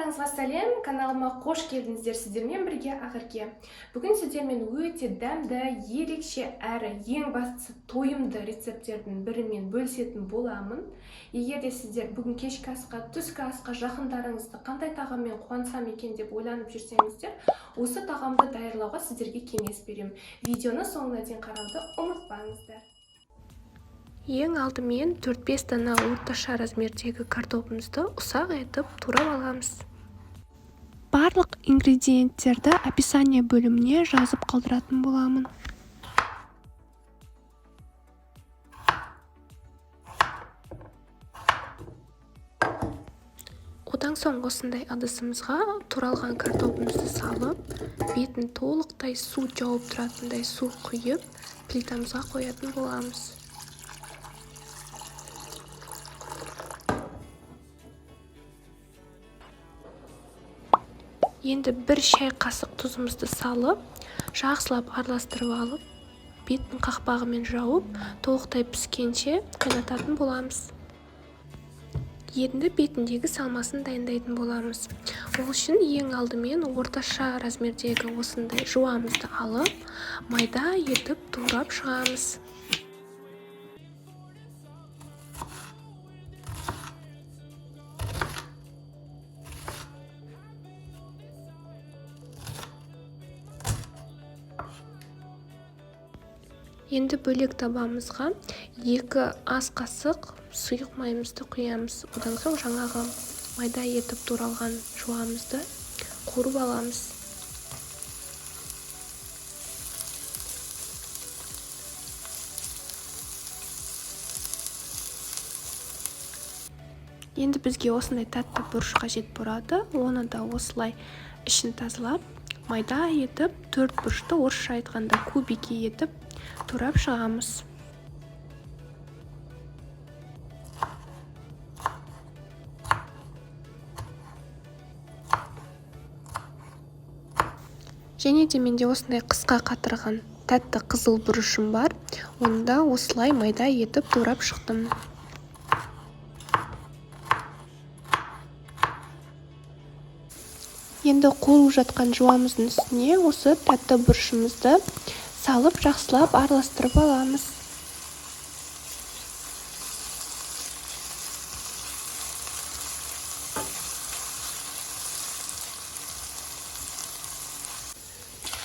Барларыңызға сәлем, каналыма қош келдіңіздер. Сіздермен бірге Ақерке. Бүгін сіздермен өте дәмді, ерекше әрі ең бастысы тойымды рецепттердің бірімен бөлісетін боламын. Егер де сіздер бүгін кешкі асқа, түскі асқа жақындарыңызды қандай тағаммен қуансам екен деп ойланып жүрсеңіздер, осы тағамды даярлауға сіздерге кеңес беремін. Видеоны соңына дейін қарауды ұмытпаңыздар. Ең алдымен 4-5 дана орташа размердегі картопымызды ұсақ етіп турап аламыз. Барлық ингредиенттерді описание бөліміне жазып қалдыратын боламын. Одан соң осындай ыдысымызға туралған картопымызды салып, бетін толықтай су жауып тұратындай су құйып, плитамызға қоятын боламыз. Енді 1 шай қасық тұзымызды салып, жақсылап араластырып алып, беттің қақпағымен жауып, толықтай піскенше қайнататын боламыз. Енді бетіндегі салмасын дайындайтын боламыз. Ол үшін ең алдымен орташа размердегі осындай жуамызды алып, майда етіп турап шығамыз. Енді бөлек табамызға 2 ас қасық сұйық майымызды құямыз. Одан соң жаңағы майда етіп туралған жуамызды қуырып аламыз. Енді бізге осындай тәтті бұрыш қажет болады. Оны да осылай ішін тазалап, майда етіп, 4 бұрышты орысша айтқанда кубики етіп турап шығамыз. Және де менде осындай қысқа қатырған тәтті қызыл бұрышым бар. Оны да осылай майда етіп турап шықтым. Енді қуырып жатқан жуамыздың үстіне осы тәтті бұрышымызды салып жақсылап араластырып аламыз.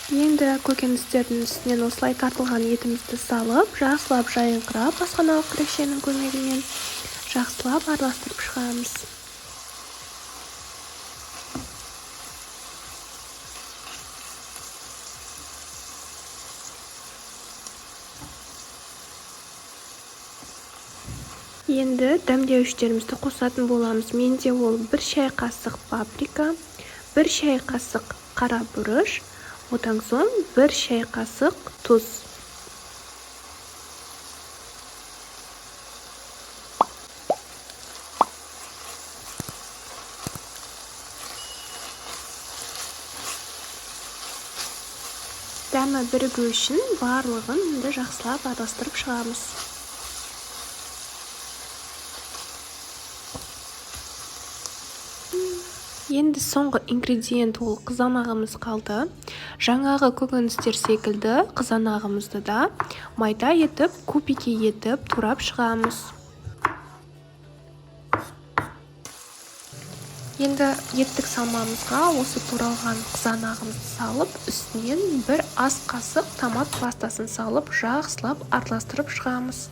Енді көкөністердің үстінен осылай тартылған етімізді салып, жақсылап жайыңқырап, асханалық күрекшенің көмегімен жақсылап араластырып шығамыз. Енді дәмдеуіштерімізді қосатын боламыз. Менде ол 1 шай қасық паприка, 1 шай қасық қара бұрыш, одан соң 1 шай қасық тұз. Дәмі бірігу үшін барлығын жақсылап араластырып шығамыз. Енді соңғы ингредиент ол қызанағымыз қалды. Жаңағы көкөністер секілді қызанағымызды да майда етіп, кубики етіп турап шығамыз. Енді еттік салмамызға осы туралған қызанағымызды салып, үстінен 1 ас қасық томат пастасын салып, жақсылап араластырып шығамыз.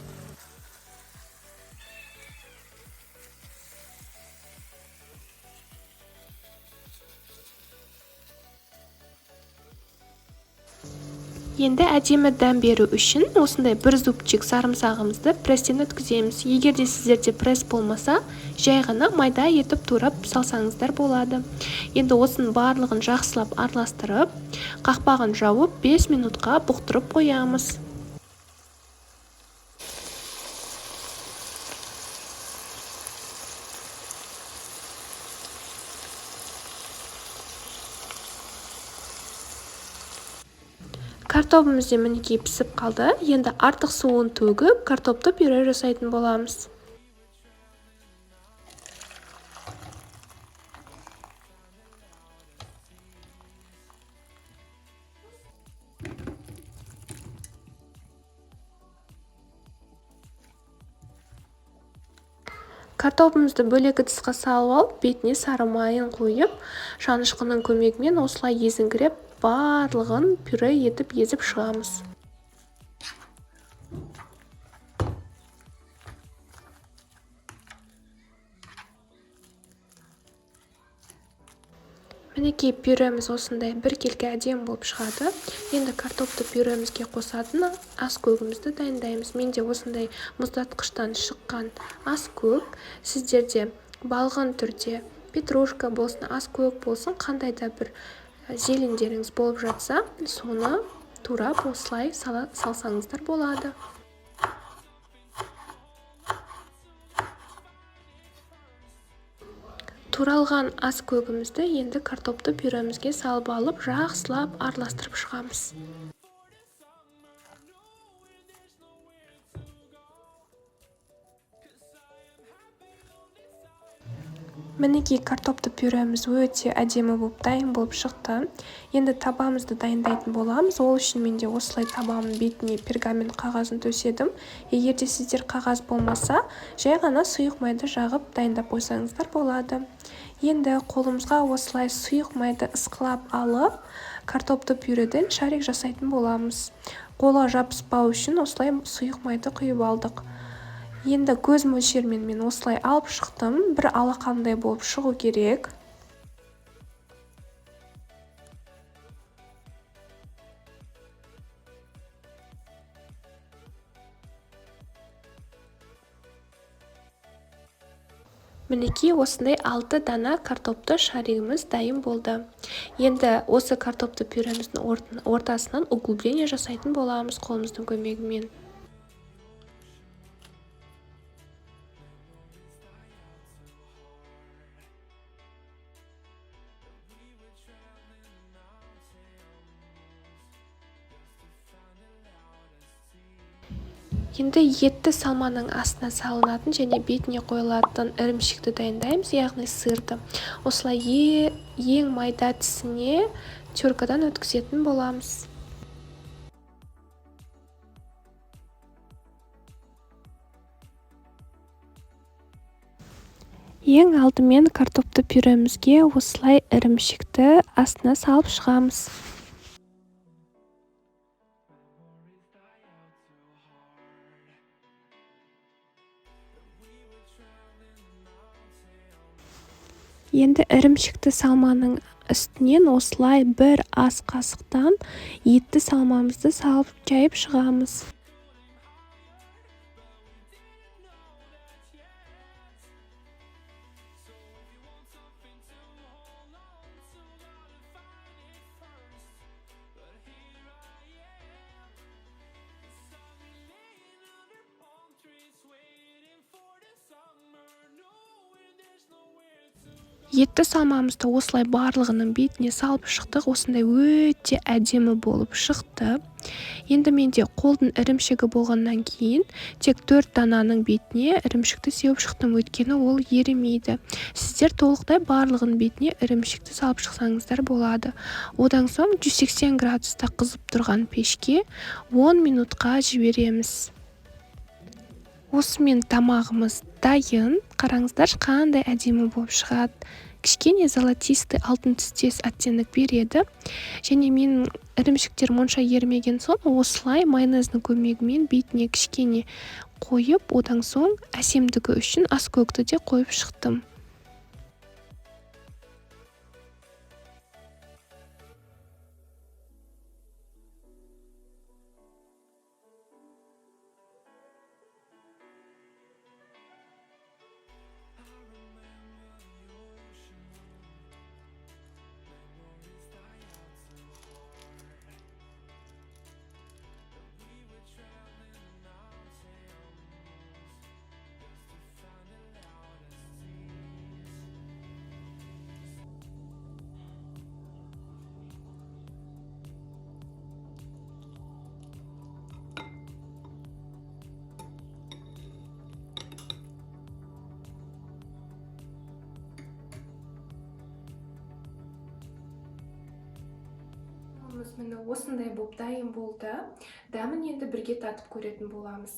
Енді әдемі дәм беру үшін осындай 1 зубчик сарымсағымызды пресстен өткіземіз. Егер де сіздерде пресс болмаса, жай ғана майда етіп турап салсаңыздар болады. Енді осының барлығын жақсылап араластырып, қақпағын жауып 5 минутқа бұқтырып қоямыз. Картопымыз мінекей пісіп қалды. Енді артық суын төгіп, картопты пюре жасайтын боламыз. Картопымызды бөлек ыдысқа салып алып, бетіне сары майын қойып, шанышқының көмегімен осылай езіңкіреп, барлығын пюре етіп езіп шығамыз. Мінекей пюреміз осындай бір келке әдемі болып шығады. Енді картопты пюремізге қосатын ас көгімізді дайындаймыз. Менде осындай мұздатқыштан шыққан ас көк. Сіздерде балғын түрде петрушка болсын, ас көк болсын, қандай да бір зелендеріңіз болып жатса, соны турап осылай салсаңыздар болады. Туралған ас көгімізді енді картопты пюремізге салып алып, жақсылап араластырып шығамыз. Мінекей картопты пюреміз өте әдемі болып, дайын болып шықты. Енді табамызды дайындайтын боламыз. Ол үшін менде осылай табамын бетіне пергамент қағазын төседім. Егер де сіздер қағаз болмаса, жай ғана сұйық майды жағып дайындап қойсаңыздар болады. Енді қолымызға осылай сұйық майды ысқылап алып, картопты пюреден шарик жасайтын боламыз. Қолға жабыспау үшін осылай сұйық майды құйып алдық. Енді көз мөлшермен мен осылай алып шықтым. Бір алақандай болып шығу керек. Мінекей осындай 6 дана картопты шаригіміз дайын болды. Енді осы картопты пюреміздің ортасынан углубление жасайтын боламыз қолымыздың көмегімен. Енді етті салманың астына салынатын және бетіне қойылатын ірімшікті дайындаймыз, яғни сырды. Осылай ең майда тісіне теркадан өткізетін боламыз. Ең алдымен картопты пюремізге осылай ірімшікті астына салып шығамыз. Енді ірімшікті салманың үстінен осылай бір ас қасықтан етті салмамызды салып жайып шығамыз. Етті салмамызды осылай барлығының бетіне салып шықтық. Осындай өте әдемі болып шықты. Енді менде қолдың ірімшігі болғаннан кейін тек 4 дананың бетіне ірімшікті сеуіп шықтым, өйткені ол еремейді. Сіздер толықтай барлығының бетіне ірімшікті салып шықсаңыздар болады. Одан соң 180 градуста қызып тұрған пешке 10 минутқа жібереміз. Осымен тамағымыз дайын. Қараңыздар, қандай әдемі болып шығады. Кішкене золотистый, алтын түстес оттенок береді. Және менің ірімшіктерім онша ермеген соң, осылай майонездің көмегімен бетіне кішкене қойып, одан соң әсемдігі үшін ас көкті де қойып шықтым. Міне осындай болып дайын болды. Дәмін енді бірге татып көретін боламыз.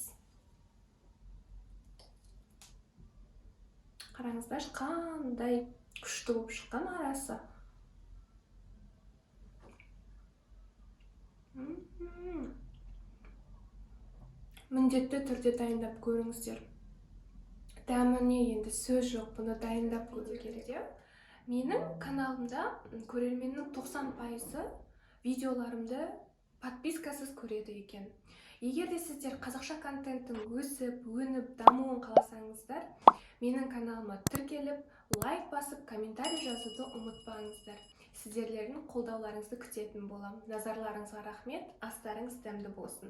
Қараңыздаршы, қандай күшті болып шыққан арасы. Міндетті түрде дайындап көріңіздер. Дәміне енді сөз жоқ, бұны дайындап көру керек. Менің каналымда көрерменнің 90%-ы видеоларымды подпискасыз көреді екен. Егер де сіздер қазақша контенттің өсіп, өніп, дамуын қаласаңыздар, менің каналыма тіркеліп, лайк басып, комментарий жазуды ұмытпаңыздар. Сіздерлердің қолдауларыңызды күтетін боламын. Назарларыңызға рахмет, астарыңыз дәмді болсын.